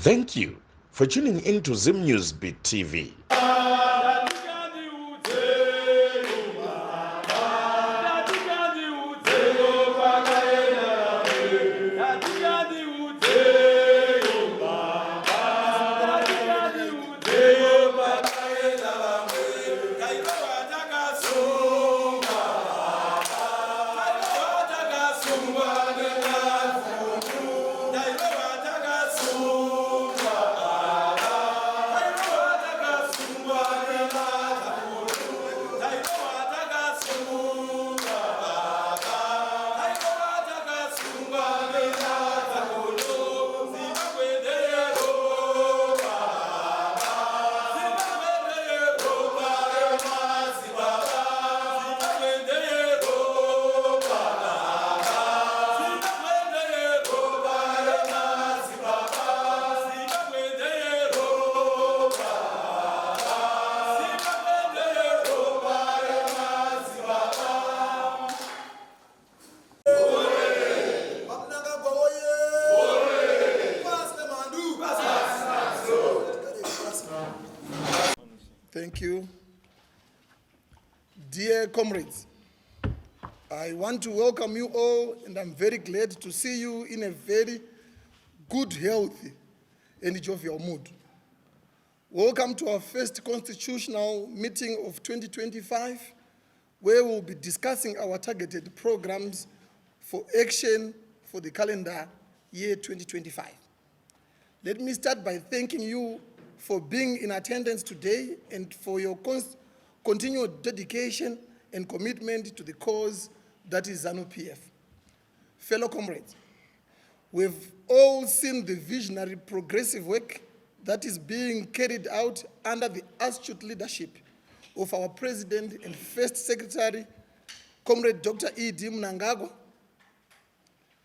Thank you for tuning in to Zim News Beat TV. Thank you. Dear comrades, I want to welcome you all, and I'm very glad to see you in a very good health and jovial mood. Welcome to our first constitutional meeting of 2025, where we'll be discussing our targeted programs for action for the calendar year 2025. Let me start by thanking you for being in attendance today and for your continued dedication and commitment to the cause that is ZANU-PF. Fellow comrades, we've all seen the visionary progressive work that is being carried out under the astute leadership of our President and First Secretary, Comrade Dr. E.D. Mnangagwa,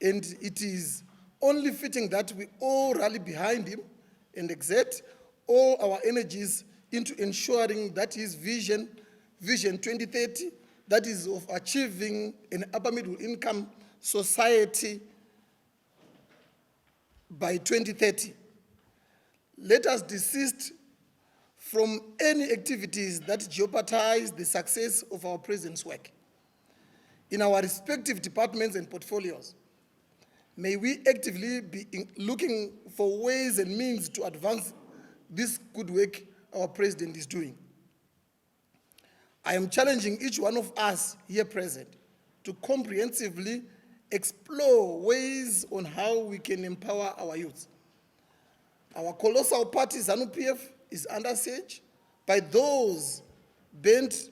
and it is only fitting that we all rally behind him and exert all our energies into ensuring that his Vision 2030, that is of achieving an upper middle income society by 2030. Let us desist from any activities that jeopardize the success of our President's work. In our respective departments and portfolios, may we actively be looking for ways and means to advance this good work our President is doing. I am challenging each one of us here present to comprehensively explore ways on how we can empower our youth. Our colossal party, ZANU-PF, is under siege by those bent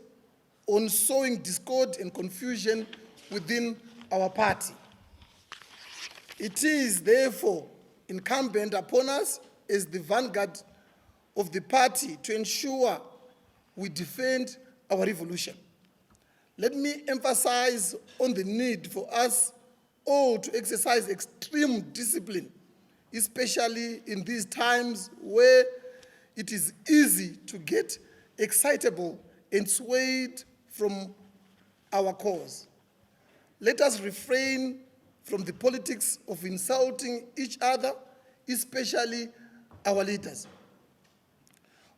on sowing discord and confusion within our party. It is therefore incumbent upon us as the vanguard of the party to ensure we defend our revolution. Let me emphasize on the need for us all to exercise extreme discipline, especially in these times where it is easy to get excitable and swayed from our cause. Let us refrain from the politics of insulting each other, especially our leaders.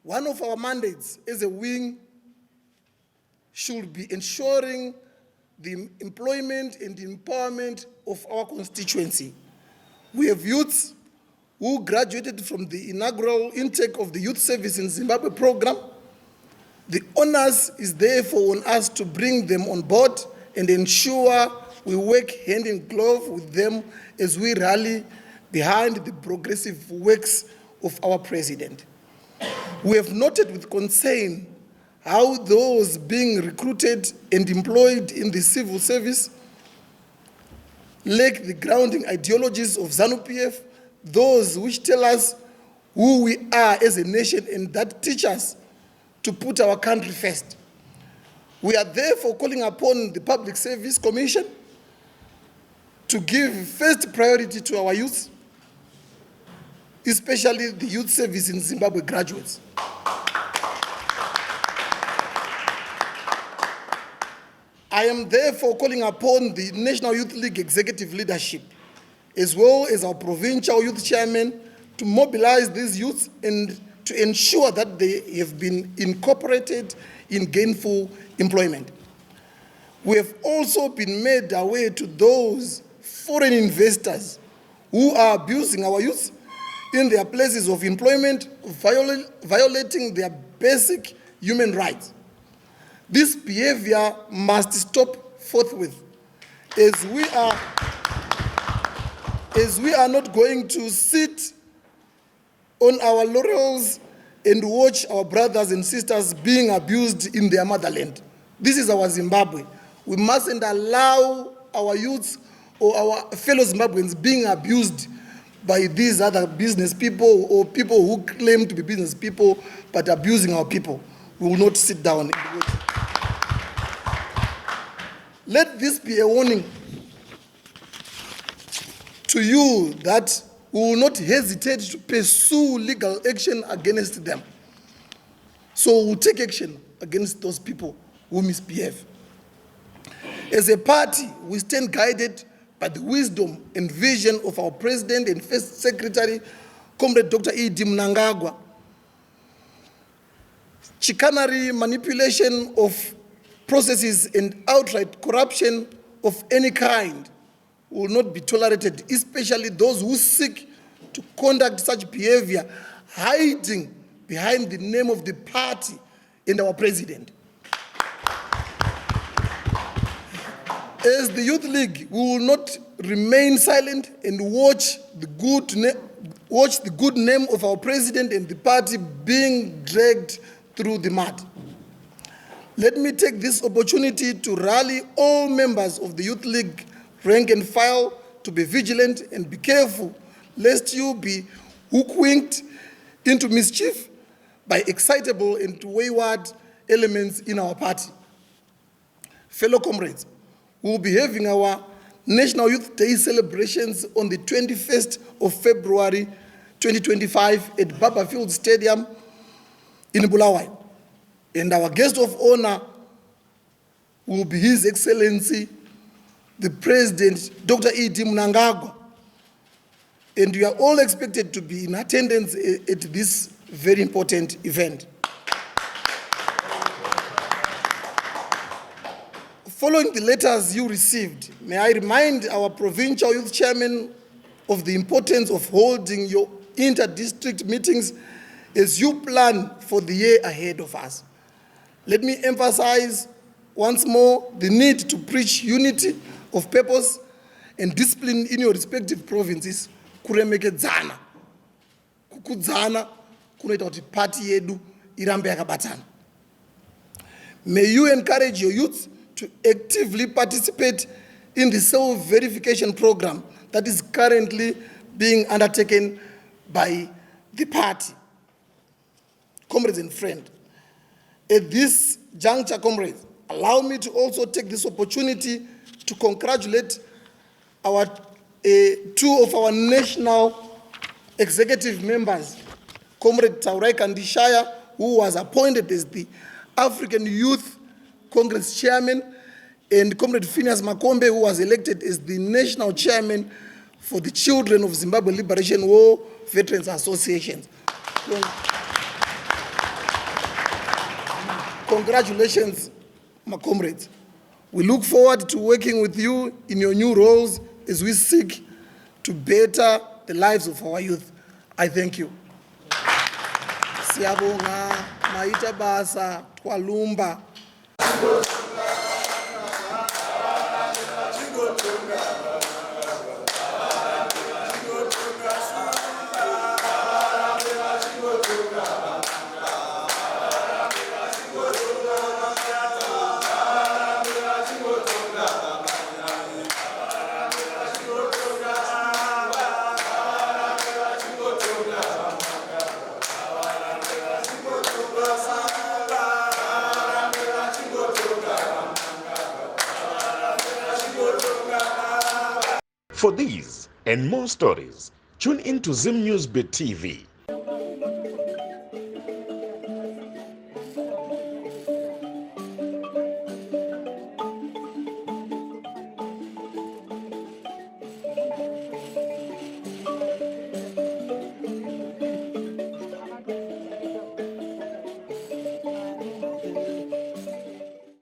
One of our mandates as a wing should be ensuring the employment and empowerment of our constituency. We have youths who graduated from the inaugural intake of the Youth Service in Zimbabwe program. The onus is therefore on us to bring them on board and ensure we work hand in glove with them as we rally behind the progressive works of our President. We have noted with concern how those being recruited and employed in the civil service lack the grounding ideologies of ZANU-PF, those which tell us who we are as a nation and that teach us to put our country first. We are therefore calling upon the Public Service Commission to give first priority to our youth, especially the youth service in Zimbabwe graduates. I am therefore calling upon the National Youth League executive leadership, as well as our provincial youth chairman, to mobilize these youths and to ensure that they have been incorporated in gainful employment. We have also been made aware to those foreign investors who are abusing our youth in their places of employment, violating their basic human rights. This behavior must stop forthwith, as we are not going to sit on our laurels and watch our brothers and sisters being abused in their motherland. This is our Zimbabwe. We mustn't allow our youths or our fellow Zimbabweans being abused by these other business people or people who claim to be business people but abusing our people. We will not sit down and wait. Let this be a warning to you that we will not hesitate to pursue legal action against them. So we'll take action against those people who misbehave. As a party, we stand guided by the wisdom and vision of our President and First Secretary, Comrade Dr. E.D. Mnangagwa. Chicanery, manipulation of processes and outright corruption of any kind will not be tolerated, especially those who seek to conduct such behavior, hiding behind the name of the party and our president. As the Youth League, we will not remain silent and watch the good name of our president and the party being dragged through the mud. Let me take this opportunity to rally all members of the Youth League rank and file to be vigilant and be careful, lest you be hookwinked into mischief by excitable and wayward elements in our party. Fellow comrades, we will be having our National Youth Day celebrations on the 21st of February 2025 at Barberfield Stadium in Bulawayo. And our guest of honor will be His Excellency, the President, Dr. E.D. Mnangagwa. And we are all expected to be in attendance at this very important event. Following the letters you received, may I remind our provincial youth chairman of the importance of holding your inter-district meetings as you plan for the year ahead of us. Let me emphasize once more the need to preach unity of purpose and discipline in your respective provinces. Kuremekedzana, kukudzana, kunoita kuti party yedu irambe yakabatana. May you encourage your youth to actively participate in the self-verification program that is currently being undertaken by the party. Comrades and friends, at this juncture, comrades, allow me to also take this opportunity to congratulate our two of our national executive members, Comrade Taurai Kandishaya, who was appointed as the African Youth Congress Chairman, and Comrade Phineas Makombe, who was elected as the National Chairman for the Children of Zimbabwe Liberation War Veterans Association. Congratulations, my comrades. We look forward to working with you in your new roles as we seek to better the lives of our youth. I thank you. Siyabonga, maita basa, twalumba. For these and more stories, tune in to Zim News TV